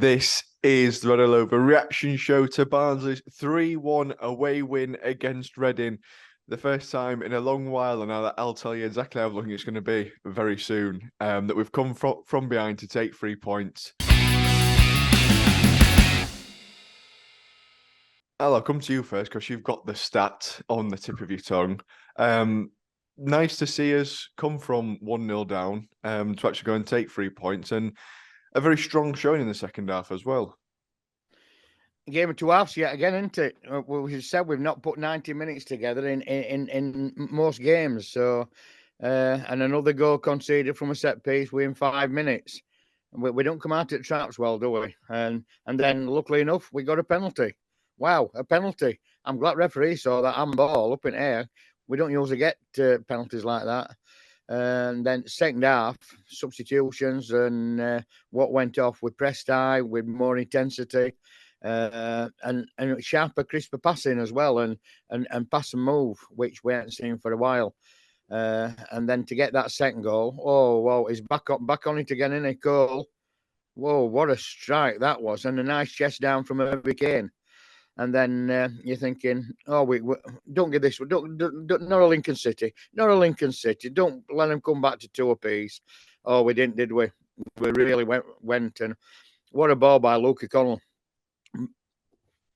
This is the Redallover reaction show to Barnsley's 3-1 away win against Reading. The first time in a long while, and now that I'll tell you exactly how long it's going to be very soon, that we've come from behind to take 3 points. I'll come to you first because you've got the stat on the tip of your tongue. Nice to see us come from 1-0 down to actually go and take 3 points, and a very strong showing in the second half as well. Game of two halves yet again, isn't it? We said we've not put 90 minutes together in most games. So, and another goal conceded from a set piece within 5 minutes. We don't come out at traps well, do we? And then, luckily enough, we got a penalty. Wow, a penalty! I'm glad referee saw that handball up in air. We don't usually get penalties like that. And then second half, substitutions and what went off. We pressed high with more intensity. And sharper, crisper passing as well, and pass and move, which we haven't seen for a while. And then to get that second goal, oh wow, he's back on it again, isn't he, Cole? Whoa, what a strike that was, and a nice chest down from Harry Kane. And then you're thinking, oh, we don't get this, don't, not a Lincoln City, don't let them come back to 2 apiece. Oh, we didn't, did we? We really went, and what a ball by Luke Connell.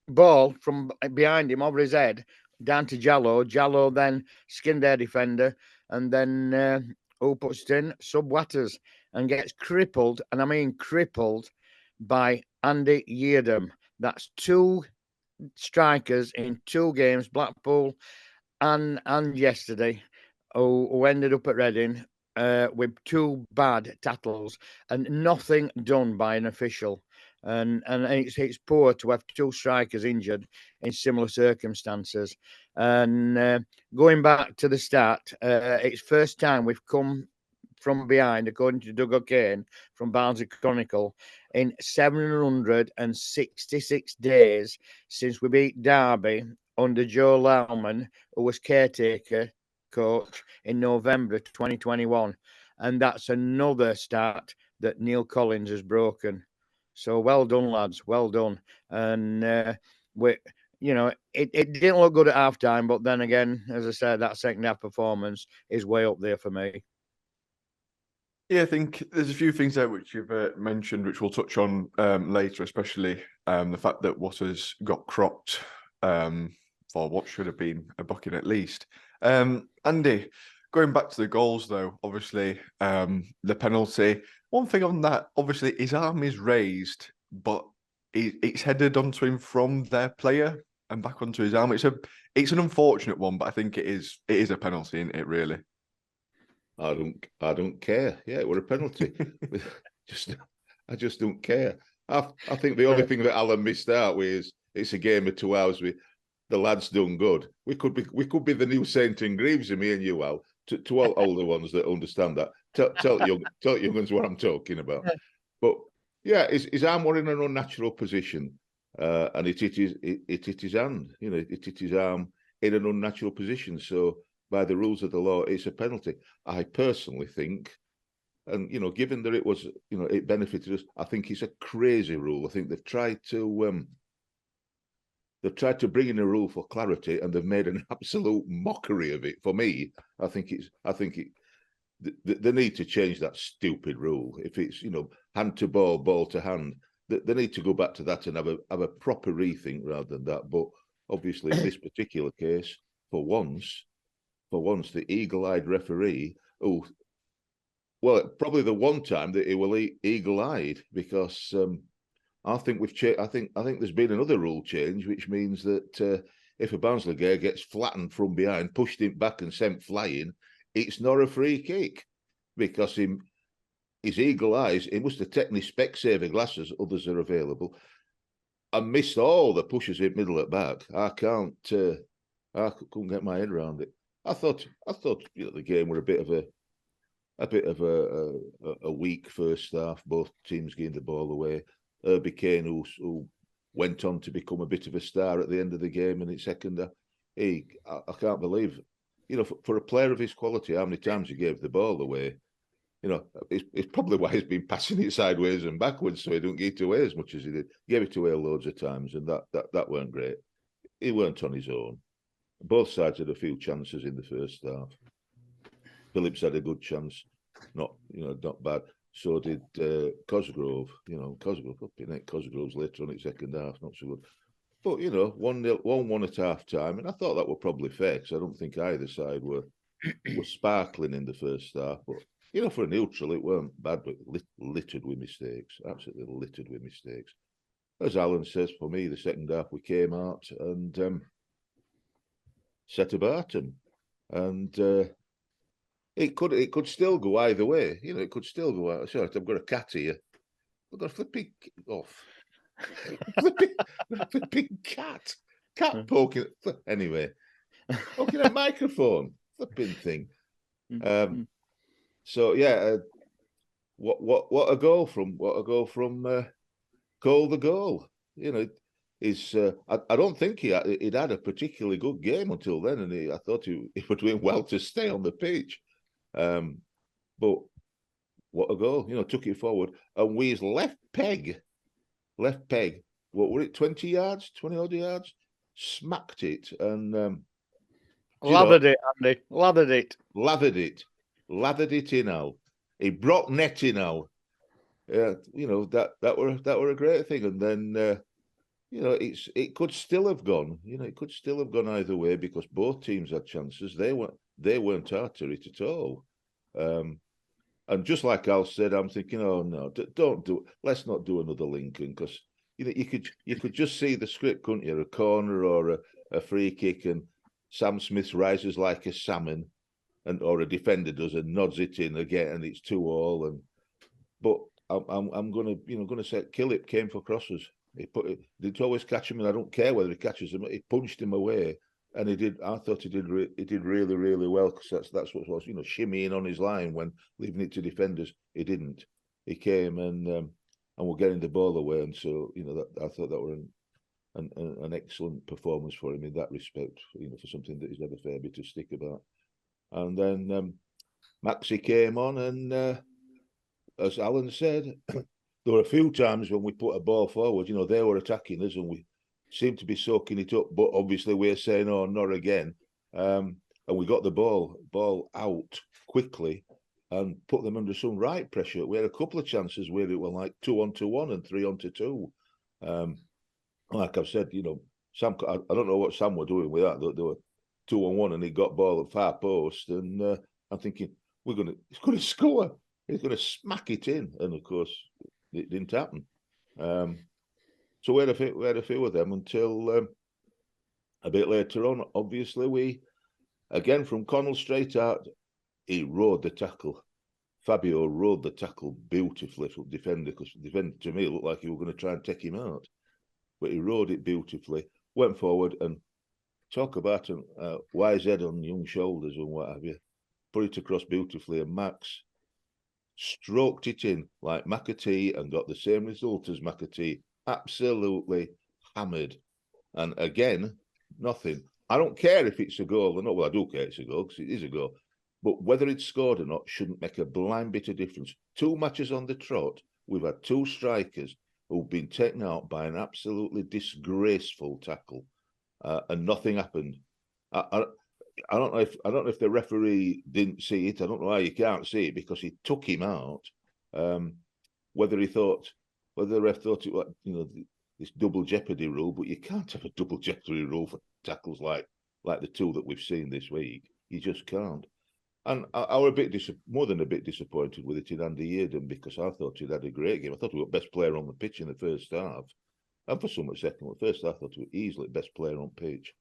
Ball from behind him over his head down to Jallo. Jallo then skinned their defender, and then who puts it in? Sub Watters, and gets crippled, and I mean crippled, by Andy Yeardham. That's 2 strikers in 2 games, Blackpool and yesterday, who ended up at Reading with 2 bad tackles and nothing done by an official. And it's poor to have 2 strikers injured in similar circumstances. And going back to the start, it's first time we've come from behind, according to Doug O'Kane from Barnsley Chronicle, in 766 days since we beat Derby under Joe Lauman, who was caretaker coach in November 2021. And that's another start that Neil Collins has broken. So well done, lads. Well done. And it didn't look good at halftime, but then again, as I said, that second half performance is way up there for me. Yeah, I think there's a few things there which you've mentioned, which we'll touch on later, especially the fact that Waters got cropped for what should have been a booking at least. Andy, going back to the goals, though, obviously the penalty. One thing on that, obviously, his arm is raised, but it's headed onto him from their player and back onto his arm. It's an unfortunate one, but I think it is a penalty, isn't it? Really. I don't care. Yeah, it were a penalty. I just don't care. I think the only thing that Alan missed out with is it's a game of 2 hours. The lads done good. We could be the new Saint and Greaves, me and you, Al, to all older ones that understand that. Tell young ones what I'm talking about. But yeah, his arm were in an unnatural position, and it hit his hand. You know, it hit his arm in an unnatural position. So by the rules of the law, it's a penalty. I personally think, and given that it was, it benefited us, I think it's a crazy rule. I think they've tried to bring in a rule for clarity, and they've made an absolute mockery of it. For me, I think they need to change that stupid rule. If it's hand to ball, ball to hand, they need to go back to that and have a proper rethink rather than that. But obviously, in this particular case, for once, the eagle-eyed referee, probably the one time that he will eagle-eyed, because I think I think there's been another rule change, which means that if a Barnsley guy gets flattened from behind, pushed him back and sent flying, it's not a free kick, because his eagle eyes, he must have taken his Specsavers glasses, others are available, and missed all the pushes in middle at back. I couldn't get my head around it. I thought the game were a bit of a weak first half. Both teams gained the ball away. Herbie Kane, who went on to become a bit of a star at the end of the game in its second half. I can't believe, for a player of his quality, how many times he gave the ball away. it's probably why he's been passing it sideways and backwards, so he don't get it away as much as he did. He gave it away loads of times, and that weren't great. He weren't on his own. Both sides had a few chances in the first half. Phillips had a good chance, not bad. So did Cosgrove. Cosgrove's later on in second half, not so good. But 1-1 at half time, and I thought that were probably fair because I don't think either side were sparkling in the first half. But for a neutral, it weren't bad, but littered with mistakes, absolutely littered with mistakes. As Alan says, for me, the second half we came out and set about them, and it could still go either way. It could still go out. Sorry, I've got a cat here. I've got a flipping off. flipping cat poking. Anyway, poking a microphone. Flipping thing. So yeah, what a goal from Cole the goal. Is I don't think he'd had a particularly good game until then, and I thought he was doing well to stay on the pitch. But what a goal! Took it forward, and with his left peg. What were it? 20 odd yards. Smacked it and lathered it, Andy. Lathered it in now. He brought net in now. That were a great thing, and then. It could still have gone. It could still have gone either way because both teams had chances. They weren't after it at all. And just like Al said, I'm thinking, oh no, don't do. Let's not do another Lincoln because you could just see the script, couldn't you? A corner or a free kick, and Sam Smith rises like a salmon, or a defender does and nods it in again, and it's 2-2. But I'm gonna say Killip came for crosses. He'd always catch him, and I don't care whether he catches him. He punched him away, and he did. I thought he did really, really well because that's what was shimmying on his line when leaving it to defenders. He didn't. He came and we're getting the ball away, and so I thought that were an excellent performance for him in that respect. For something that he's had a fair bit of stick about. And then Maxi came on, and as Alan said. There were a few times when we put a ball forward, they were attacking us and we seemed to be soaking it up. But obviously we're saying, oh, not again. And we got the ball out quickly and put them under some right pressure. We had a couple of chances where it were like 2-on-1 and 3-on-2. Like I've said, Sam, I don't know what Sam were doing with that. They were 2-on-1 and he got ball at far post. And I'm thinking, he's going to score. He's going to smack it in. And of course, it didn't happen. So we had a few of them until a bit later on. Obviously, we again from Connell straight out. He rode the tackle. Fabio rode the tackle beautifully for the defender because the defender to me looked like he was going to try and take him out, but he rode it beautifully. Went forward and talk about a wise head on young shoulders and what have you. Put it across beautifully, and Max stroked it in like McAtee and got the same result as McAtee. Absolutely hammered. And again, nothing. I don't care if it's a goal or not. Well, I do care it's a goal because it is a goal. But whether it's scored or not shouldn't make a blind bit of difference. 2 matches on the trot, we've had 2 strikers who've been taken out by an absolutely disgraceful tackle, and nothing happened. I don't know if the referee didn't see it. I don't know how you can't see it because he took him out. Whether the ref thought it was, this double jeopardy rule, but you can't have a double jeopardy rule for tackles like the 2 that we've seen this week. You just can't. And I were more than a bit disappointed with it in Andy Eden because I thought he'd had a great game. I thought he was best player on the pitch in the first half, and for some second one. First half, I thought he was easily best player on pitch,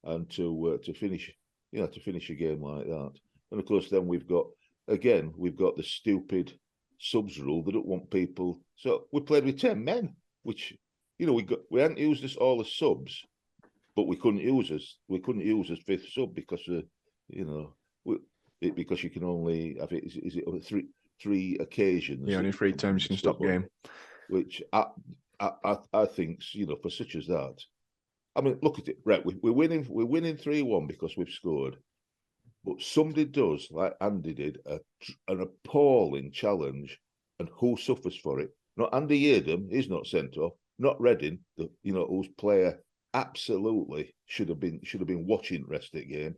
and to finish. To finish a game like that. And of course, then we've got the stupid subs rule. They don't want people. So we played with 10 men, which, we hadn't used this all as subs, but we couldn't use as fifth sub because, because you can only have it. Is it three occasions? Yeah, only 3 times you can stop game. Which I think, for such as that. I mean, look at it. Right, we're winning 3-1 because we've scored. But somebody does, like Andy did, an appalling challenge, and who suffers for it? Not Andy Yeardham, he's not sent off. Not Redding, whose player absolutely should have been watching the rest of the game.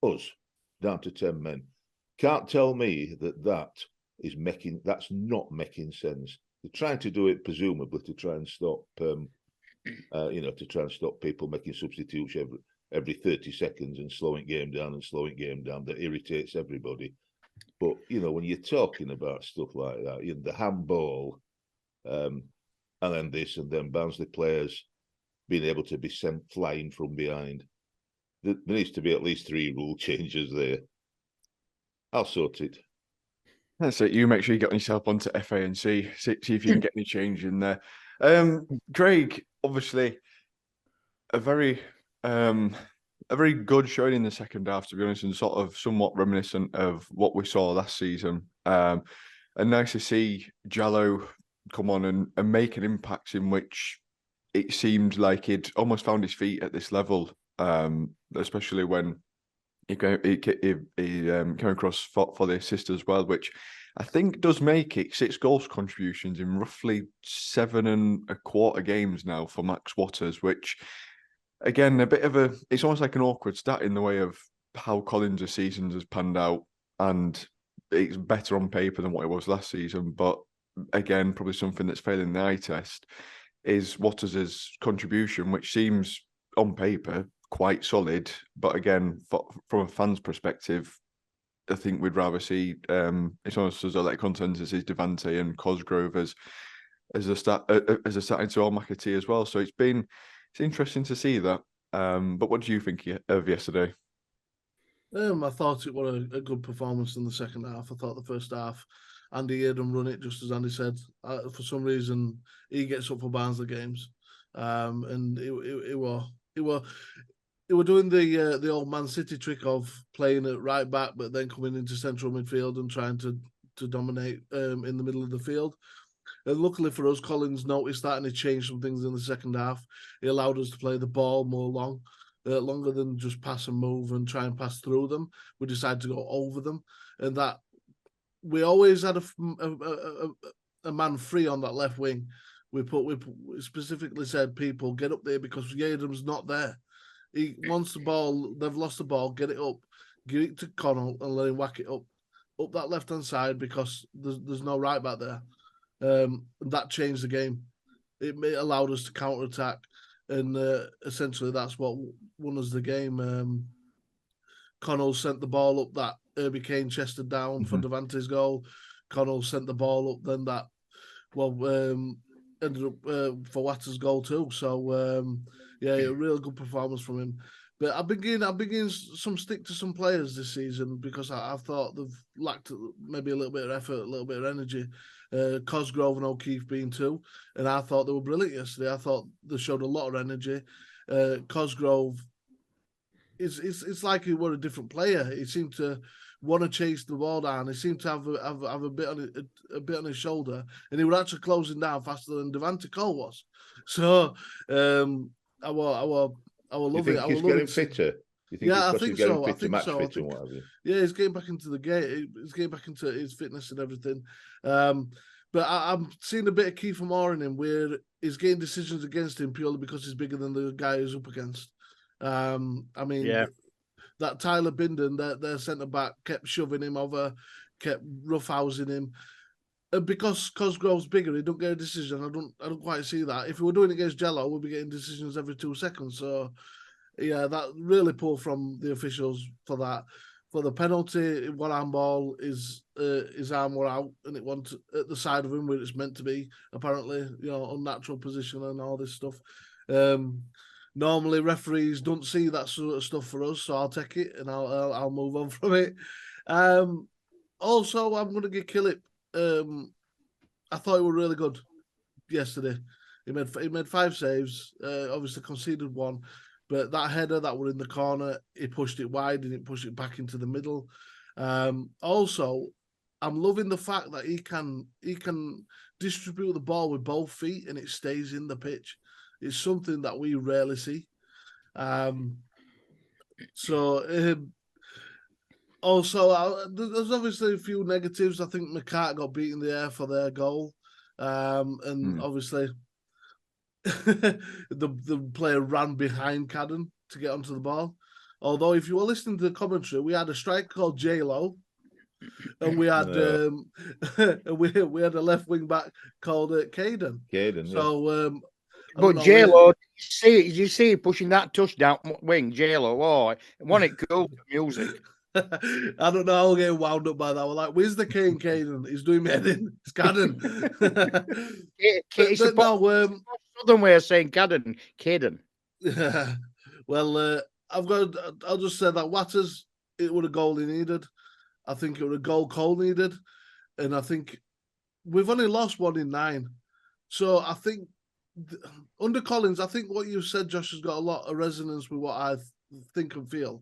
Us, down to 10 men. Can't tell me that's not making sense. They're trying to do it presumably to try and stop people making substitutions every 30 seconds and slowing game down. That irritates everybody. But when you're talking about stuff like that, the handball, and then this, and then Barnsley players being able to be sent flying from behind, there needs to be at least 3 rule changes there. I'll sort it. That's it. You make sure you get yourself onto FA and see if you can get any change in there. Craig, obviously, a very good showing in the second half, to be honest, and sort of somewhat reminiscent of what we saw last season. And nice to see Jallo come on and make an impact in which it seemed like he'd almost found his feet at this level, especially when he came across for the assist as well, which I think does make it 6 goals contributions in roughly 7 1/4 games now for Max Waters, which again, it's almost like an awkward stat in the way of how Collins' season has panned out, and it's better on paper than what it was last season. But again, probably something that's failing the eye test is Waters' contribution, which seems on paper quite solid. But again, from a fan's perspective, I think we'd rather see it's almost as though like consensus is Devante and Cosgrove as a starting to all McAtee as well. So it's interesting to see that. But what do you think of yesterday? I thought it was a good performance in the second half. I thought the first half, Andy Yeardham run it, just as Andy said. For some reason, he gets up for Barnsley games, and it were doing the old Man City trick of playing at right back, but then coming into central midfield and trying to dominate in the middle of the field. And luckily for us, Collins noticed that and he changed some things in the second half. He allowed us to play the ball longer than just pass and move and try and pass through them. We decided to go over them, and that we always had a man free on that left wing. We specifically said, people get up there because Yeardham's not there. He wants the ball. They've lost the ball. Get it up. Give it to Connell and let him whack it up that left hand side because there's no right back there. That changed the game. It allowed us to counter attack, and essentially that's what won us the game. Connell sent the ball up that Herbie Kane chested down for Devante's goal. Connell sent the ball up, then that ended up for Watter's goal too. So a real good performance from him. But I've been getting some stick to some players this season because I thought they've lacked maybe a little bit of effort, a little bit of energy. Cosgrove and O'Keefe being 2, and I thought they were brilliant yesterday. I thought they showed a lot of energy. Cosgrove, it's like he were a different player. He seemed to want to chase the ball down. He seemed to have a bit on his shoulder, and he was actually closing down faster than Devante Cole was. So I will love it. He's getting fitter? You think I he's think getting so. fit to match fit and what have you? Yeah, he's getting back into the game. He's getting back into his fitness and everything. But I'm seeing a bit of Kiefer Moore in him where he's getting decisions against him purely because he's bigger than the guy he's up against. That Tyler Binden, their centre back, kept shoving him over, kept roughhousing him. And because Cosgrove's bigger, he don't get a decision. I don't quite see that. If we were doing it against Jello, we'd be getting decisions every 2 seconds. So yeah, that really poor from the officials for that. For the penalty, one handball, his arm were out and it went at the side of him where it's meant to be, apparently, unnatural position and all this stuff. Normally referees don't see that sort of stuff for us, so I'll take it and I'll move on from it. Also, I'm going to give Killip. I thought he was really good yesterday. He made 5 saves, obviously conceded 1. But that header that were in the corner, he pushed it wide and he pushed it back into the middle. Also, I'm loving the fact that he can distribute the ball with both feet and it stays in the pitch. It's something that we rarely see. Also, there's obviously a few negatives. I think McCart got beat in the air for their goal. And obviously the player ran behind Cadden to get onto the ball. Although, if you were listening to the commentary, we had a striker called J-Lo, and we had we had a left wing back called Caden. So, but J-Lo, you see pushing that touchdown wing, J-Lo. Oh, wasn't it cool music? I don't know. I'll get wound up by that. We're like, where's the Kane Caden? He's doing me head in. It's Cadden. Southern way of saying Cadden. Well, I'll just say that Watters, it was a goal he needed. I think it was a goal Cole needed. And I think we've only lost 1 in 9. So I think under Collins, I think what you said, Josh, has got a lot of resonance with what I think and feel,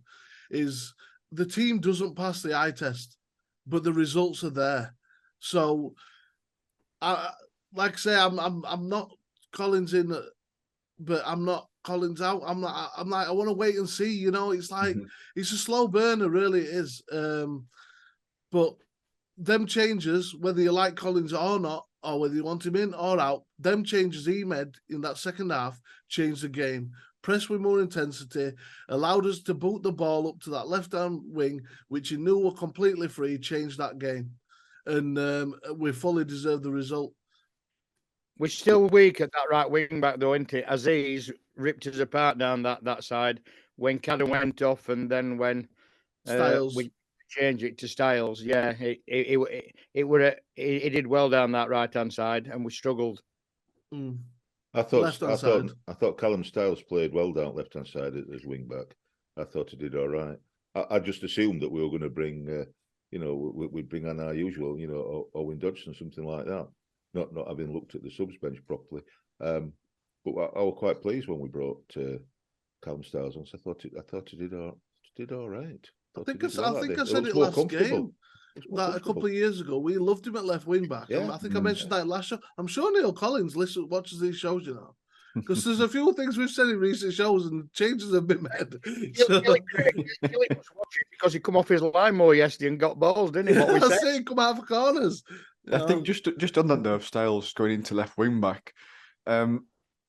is the team doesn't pass the eye test, but the results are there. So, like I say, I'm not Collins in, but I'm not Collins out. I'm like, I want to wait and see. You know, it's like it's a slow burner, really it is. But them changes, whether you like Collins or not, or whether you want him in or out, them changes he made in that second half changed the game. Press with more intensity, allowed us to boot the ball up to that left-hand wing, which he knew were completely free, changed that game. And we fully deserved the result. We're still weak at that right wing back, though, isn't it? Aziz ripped us apart down that side when Cadden went off, and then when we changed it to Styles. Yeah, it did well down that right-hand side, and we struggled. I thought Callum Styles played well down left-hand side as wing back. I thought he did all right. I just assumed that we were going to bring, we'd bring on our usual, Owen Dodson, something like that. Not having looked at the subs bench properly. But I was quite pleased when we brought Callum Styles on. So I thought he did all right. I think I said it last game. That a couple of years ago, we loved him at left wing back. Yeah. I think I mentioned that last show. I'm sure Neil Collins watches these shows, you know, because there's a few things we've said in recent shows and changes have been made. Gilly was watching because he come off his line more yesterday and got balls, didn't he? I see him come out for corners. I think just on that note of Styles going into left wing back,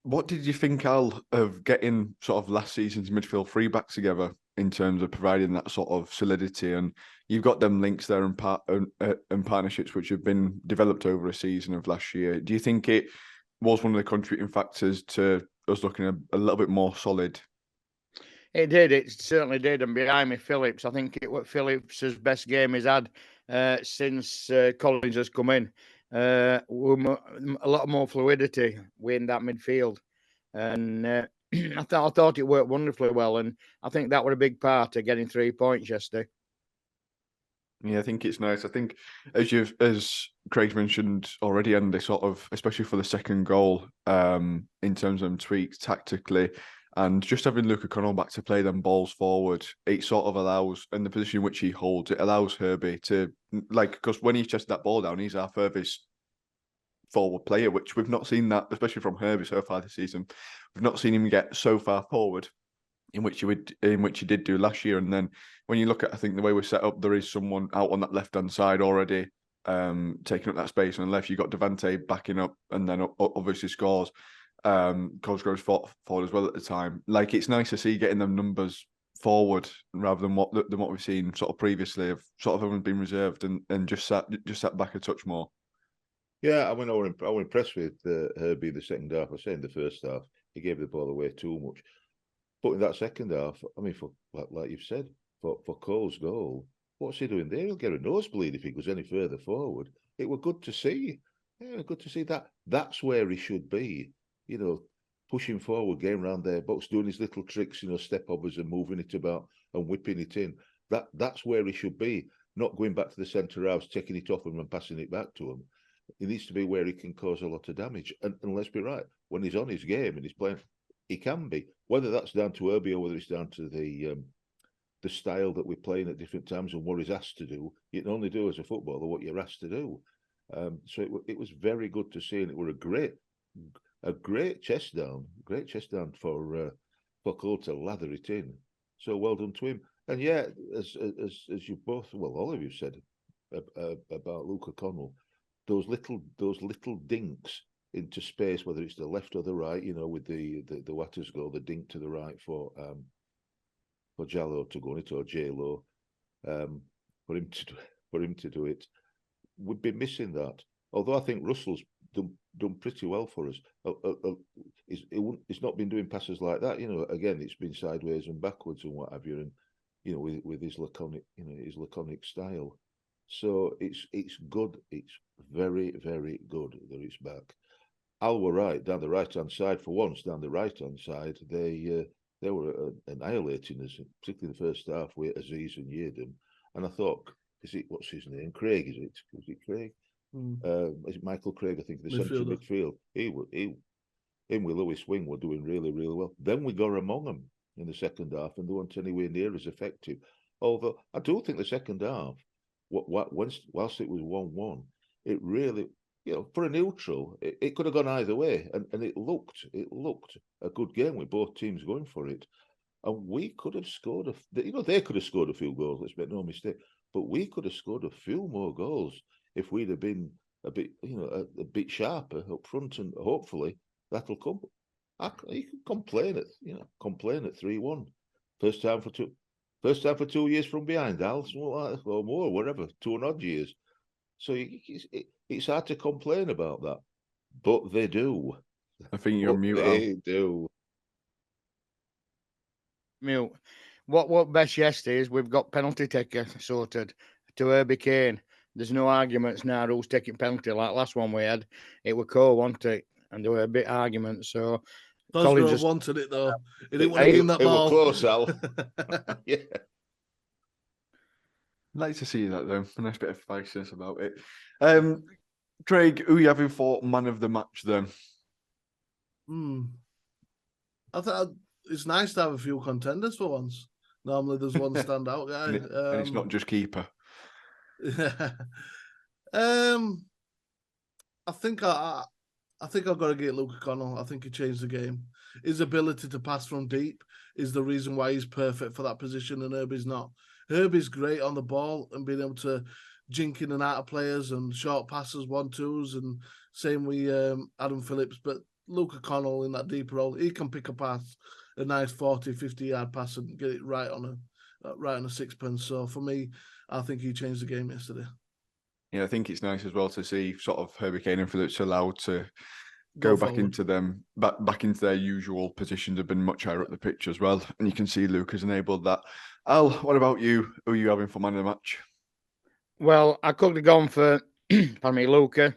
what did you think, Al, of getting sort of last season's midfield three backs together in terms of providing that sort of solidity? And you've got them links there and partnerships which have been developed over a season of last year. Do you think it was one of the contributing factors to us looking a little bit more solid? It did. It certainly did. And behind me, Phillips. I think it was Phillips' best game he's had since Collins has come in. A lot more fluidity in that midfield, and I thought it worked wonderfully well. And I think that was a big part of getting 3 points yesterday. Yeah, I think it's nice. I think as Craig mentioned already, and they sort of, especially for the second goal, in terms of them tweaks tactically. And just having Luke O'Connell back to play them balls forward, it sort of allows, in the position which he holds, it allows Herbie to, because when he's chested that ball down, he's our furthest forward player, which we've not seen that, especially from Herbie so far this season. We've not seen him get so far forward, in which he did do last year. And then when you look at, I think the way we're set up, there is someone out on that left-hand side already, taking up that space. On the left, you've got Devante backing up, and then obviously scores. Cosgrove's forward as well at the time. Like, it's nice to see getting them numbers forward rather than what we've seen sort of previously of sort of having been reserved and just sat back a touch more. Yeah, I mean, I was impressed with Herbie the second half. I was saying the first half he gave the ball away too much, but in that second half, I mean, for like you've said, for Cole's goal, what's he doing there? He'll get a nosebleed if he goes any further forward. It was good to see. Yeah, good to see that. That's where he should be. You know, pushing forward, getting around their box, doing his little tricks, step overs and moving it about and whipping it in. That's where he should be, not going back to the centre house, taking it off him and passing it back to him. He needs to be where he can cause a lot of damage. And let's be right, when he's on his game and he's playing, he can be. Whether that's down to Herbie or whether it's down to the style that we're playing at different times and what he's asked to do, you can only do as a footballer what you're asked to do. So it was very good to see, and it was a great chest down for Cole to lather it in. So well done to him. And yeah, as you both, well, all of you said about Luke O'Connell, those little dinks into space, whether it's the left or the right, with the Watters goal, the dink to the right for Jallo to go on it, or J-Lo, for him to do it. We'd be missing that. Although I think Russell's done pretty well for us. He's not been doing passes like that. Again, it's been sideways and backwards and what have you, and with his laconic style. So it's good. It's very, very good that it's back. Al were right, down the right-hand side for once. Down the right-hand side, they were annihilating us, particularly the first half with Aziz and Yedem. And I thought, what's his name? Craig, is it? Was it Craig? Is it Michael Craig? I think the central midfield. Him with Lewis Wing were doing really, really well. Then we got among them in the second half, and they weren't anywhere near as effective. Although I do think the second half, whilst it was 1-1, it really, for a neutral, it could have gone either way, and it looked a good game with both teams going for it. And we could have scored they could have scored a few goals. Let's make no mistake. But we could have scored a few more goals if we'd have been a bit, a bit sharper up front, and hopefully that'll come. You can complain at 3-1. First time for 2 years from behind, Al, or more, whatever, 2 and odd years. So it's hard to complain about that, but they do. I think you're mute. They do. Mute. What best yesterday is we've got penalty taker sorted to Herbie Kane. There's no arguments now who's taking penalty. Like last one we had, it were Cole, wasn't it? And there were a bit of arguments. So Cosgrove just wanted it though. He didn't want to give that ball. It was close, Al. Yeah. I'd like to see that though. A nice bit of spiciness about it. Craig, who are you having for man of the match then? I thought it's nice to have a few contenders for once. Normally there's one standout guy. And it's not just keeper. I think I've got to get Luke O'Connell. I think he changed the game. His ability to pass from deep is the reason why he's perfect for that position, and Herbie's not. Herbie's great on the ball and being able to jink in and out of players and short passes, 1-2s, and same with Adam Phillips. But Luke O'Connell in that deep role, he can pick a pass, a nice 40, 50-yard pass, and get it right on a sixpence. So for me, I think he changed the game yesterday. Yeah, I think it's nice as well to see sort of Herbie Kane and Phillips allowed to go back into them, back into their usual positions, have been much higher up the pitch as well. And you can see Luke has enabled that. Al, what about you? Who are you having for man of the match? Well, I could have gone for, pardon me, Luca.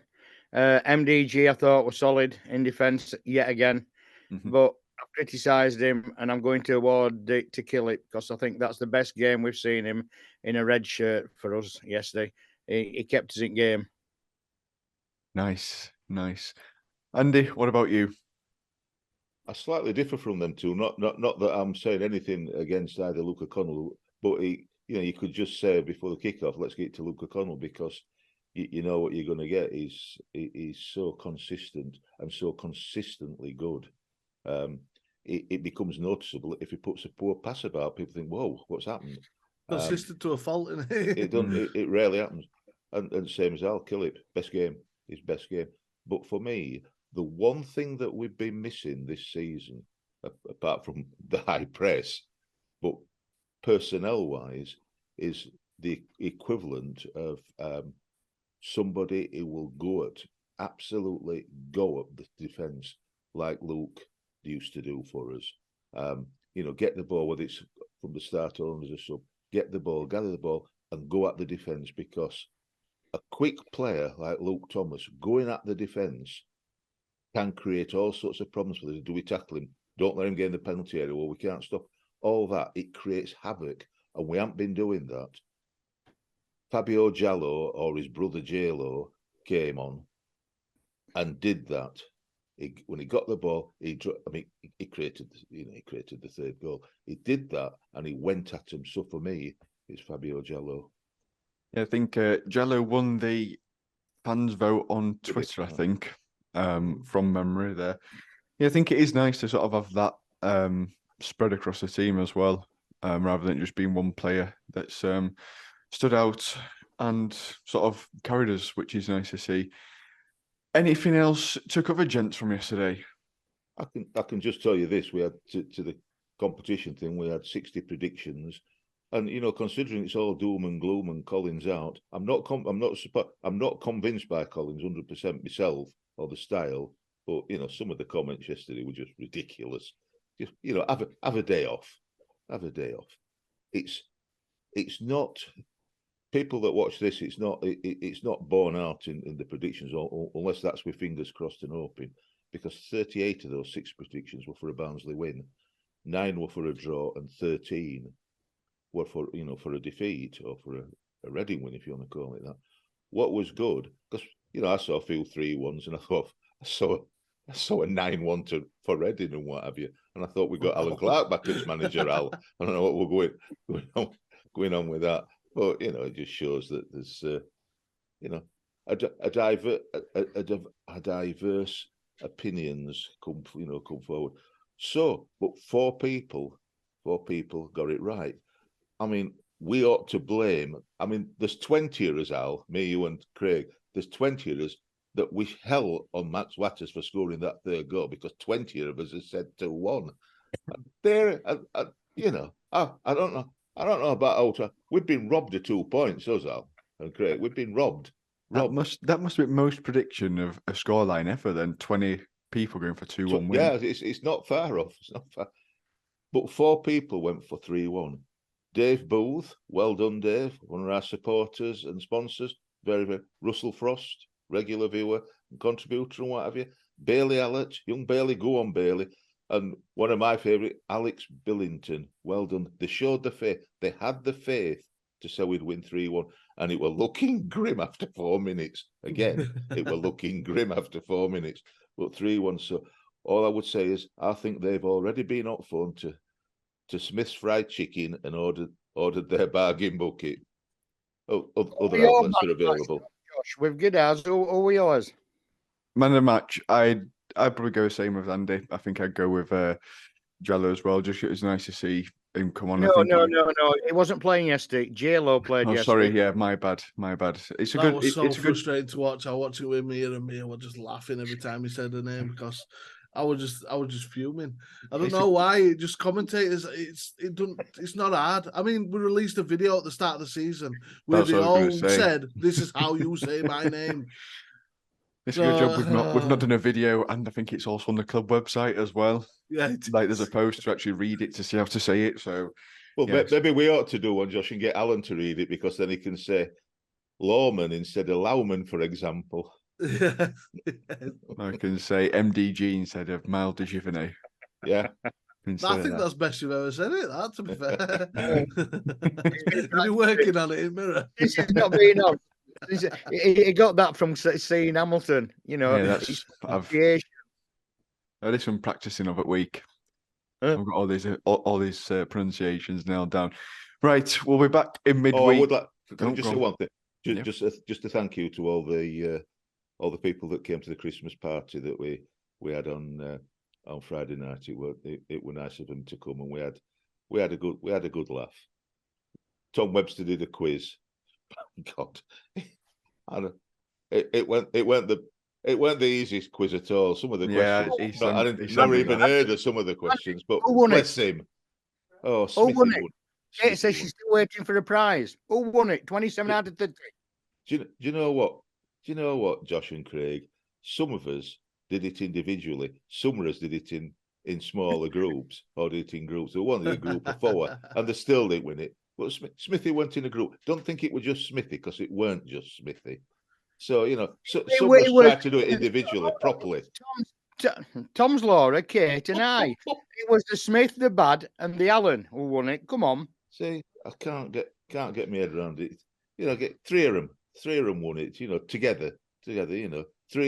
MDG I thought was solid in defence yet again. But I criticised him, and I'm going to award it to Killip because I think that's the best game we've seen him in a red shirt for us yesterday. He kept us in game. Nice. Andy, what about you? I slightly differ from them two. Not that I'm saying anything against either Luke O'Connell, but you could just say before the kickoff, let's get to Luke O'Connell, because you know what you're going to get. He's so consistent and so consistently good. It becomes noticeable if he puts a poor pass about. People think, "Whoa, what's happened?" Consistent to a fault, isn't it? It rarely happens. And same as Al, Killip, his best game. But for me, the one thing that we've been missing this season, apart from the high press, but personnel-wise, is the equivalent of somebody who will absolutely go up the defence like Luke used to do for us. Get the ball, whether it's from the start or as a sub, get the ball, gather the ball, and go at the defence, because a quick player like Luke Thomas going at the defence can create all sorts of problems for us. Do we tackle him? Don't let him get in the penalty area. Well, we can't stop. All that, it creates havoc, and we haven't been doing that. Fabio Jallo, or his brother J-Lo, came on and did that. When he got the ball, he created the third goal. He did that, and he went at him. So for me, it's Fabio Jallo. Yeah, I think Jallo won the fans vote on Twitter, I think, from memory there. Yeah, I think it is nice to sort of have that spread across the team as well. rather than just being one player that's stood out and sort of carried us, which is nice to see. Anything else to cover, gents, from yesterday? I can just tell you this: we had to the competition thing. We had 60 predictions, and considering it's all doom and gloom and Collins out, I'm not convinced by Collins 100% myself or the style. But some of the comments yesterday were just ridiculous. Just have a day off. Have a day off. It's not. People that watch this, it's not borne out in the predictions, unless that's with fingers crossed and hoping, because 38 of those 6 predictions were for a Barnsley win, 9 were for a draw, and 13 were for a defeat or for a Reading win, if you want to call it that. What was good, because I saw a few 3-1s, and I thought I saw a 9-1 for Reading and what have you, and I thought we got Alan Clark back as manager. Al, I don't know what we're going on with that. But it just shows that there's diverse opinions come forward. So, but four people got it right. I mean, we ought to blame. I mean, there's 20 of us, Al, me, you, and Craig. There's 20 of us that wish hell on Max Watters for scoring that third goal, because 20 of us have said 2-1. There, I don't know. I don't know about Ultra. We've been robbed of 2 points, us, Al and Craig. We've been robbed. That must be most prediction of a scoreline ever. Then 20 people going for 2-1 win. Yeah, it's not far off. It's not far. But 4 people went for 3-1. Dave Booth, well done, Dave. One of our supporters and sponsors. Very, very. Russell Frost, regular viewer and contributor and what have you. Bailey Allett, young Bailey, go on, Bailey. And one of my favourite, Alex Billington. Well done. They showed the faith. They had the faith to say we'd win 3-1. And it were looking grim after 4 minutes. Again, it were looking grim after 4 minutes. But 3-1. So all I would say is I think they've already been up phone to Smith's Fried Chicken and ordered their bargain bucket. Other outlets are available. Josh, we've good ours. Who are yours? Man of the match, I'd probably go the same with Andy. I think I'd go with Jello as well. Just it was nice to see him come on. No. He wasn't playing yesterday. J-Lo played yesterday. Sorry, yeah, my bad. It's frustrating to watch. I watched it with Mia, and Mia were just laughing every time he said her name, because I was just fuming. I don't know why. Just commentators, it's not hard. I mean, we released a video at the start of the season where they all said, "This is how you say my name." It's a good job we've not done a video, and I think it's also on the club website as well. Yeah, like there's a post to actually read it to see how to say it. So, well, maybe we ought to do one, Josh, and get Alan to read it, because then he can say Lawman instead of Lauman, for example. I can say MDG instead of Mild de Givenet. Yeah. I think that's best you've ever said it, that, to be fair. You're working on it in Mirror. This is not being on. He got that from seeing Hamilton, Yeah, I've done some practicing of it week. I've got all these pronunciations nailed down. Right, we'll be back in midweek. I would like to just say one thing. Just to thank you to all the people that came to the Christmas party that we had on Friday night. It were nice of them to come, and we had a good laugh. Tom Webster did a quiz. God, it weren't the easiest quiz at all. Some of the questions, I never even heard of some of the questions. But bless him. Oh, Smithy won it? Kate says she's still waiting for a prize. Who won it? 27 out of 30. Do you know what, Josh and Craig? Some of us did it individually. Some of us did it in smaller groups, or did it in groups. There was a group of 4, and they still didn't win it. But Smithy went in a group. Don't think it was just Smithy, because it weren't just Smithy. So, some of us tried to do it individually, properly. Tom's Laura, Kate, and I. It was the Smith, the Bad, and the Allen who won it. Come on. See, I can't get my head around it. Get 3 of them. 3 of them won it. Together. 3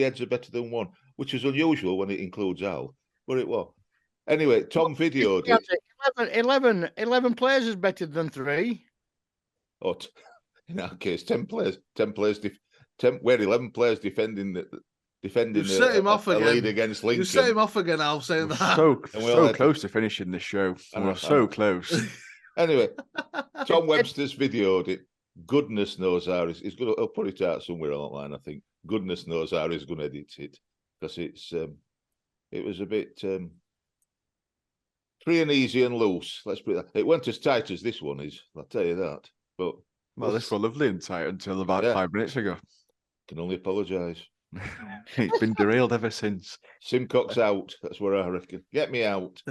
heads are better than 1, which is unusual when it includes Al, but it was. Anyway, Tom videoed it. 11 players is better than 3. Oh, in that case, 10 players. 10 players. 10. We're 11 players defending set him off again. Lead against Lincoln. You set him off again, Al, saying that. So close to finishing this show. We're so close. Anyway, Tom Webster's videoed it. Goodness knows how he's going to. I'll put it out somewhere online. I think. Goodness knows how he's going to edit it, because it was a bit free and easy and loose. Let's put it. It went as tight as this one is. I'll tell you that. But Well, this was lovely and tight until about 5 minutes ago. Can only apologise. It's been derailed ever since. Simcock's out. That's where I reckon. Get me out.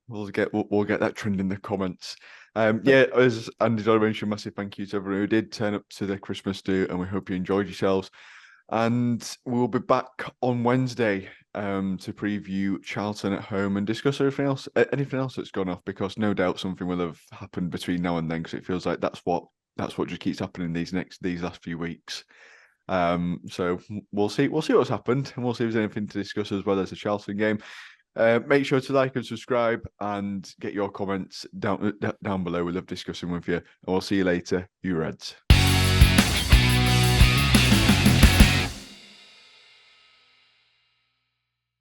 We'll get that trend in the comments. As Andy Dodd mentioned, massive thank you to everyone who did turn up to the Christmas do, and we hope you enjoyed yourselves. And we'll be back on Wednesday to preview Charlton at home and discuss anything else that's gone off, because no doubt something will have happened between now and then, because it feels like that's what just keeps happening these last few weeks. So we'll see what's happened, and we'll see if there's anything to discuss as well as the Charlton game. Make sure to like and subscribe and get your comments down below. We love discussing with you, and we'll see you later, you Reds.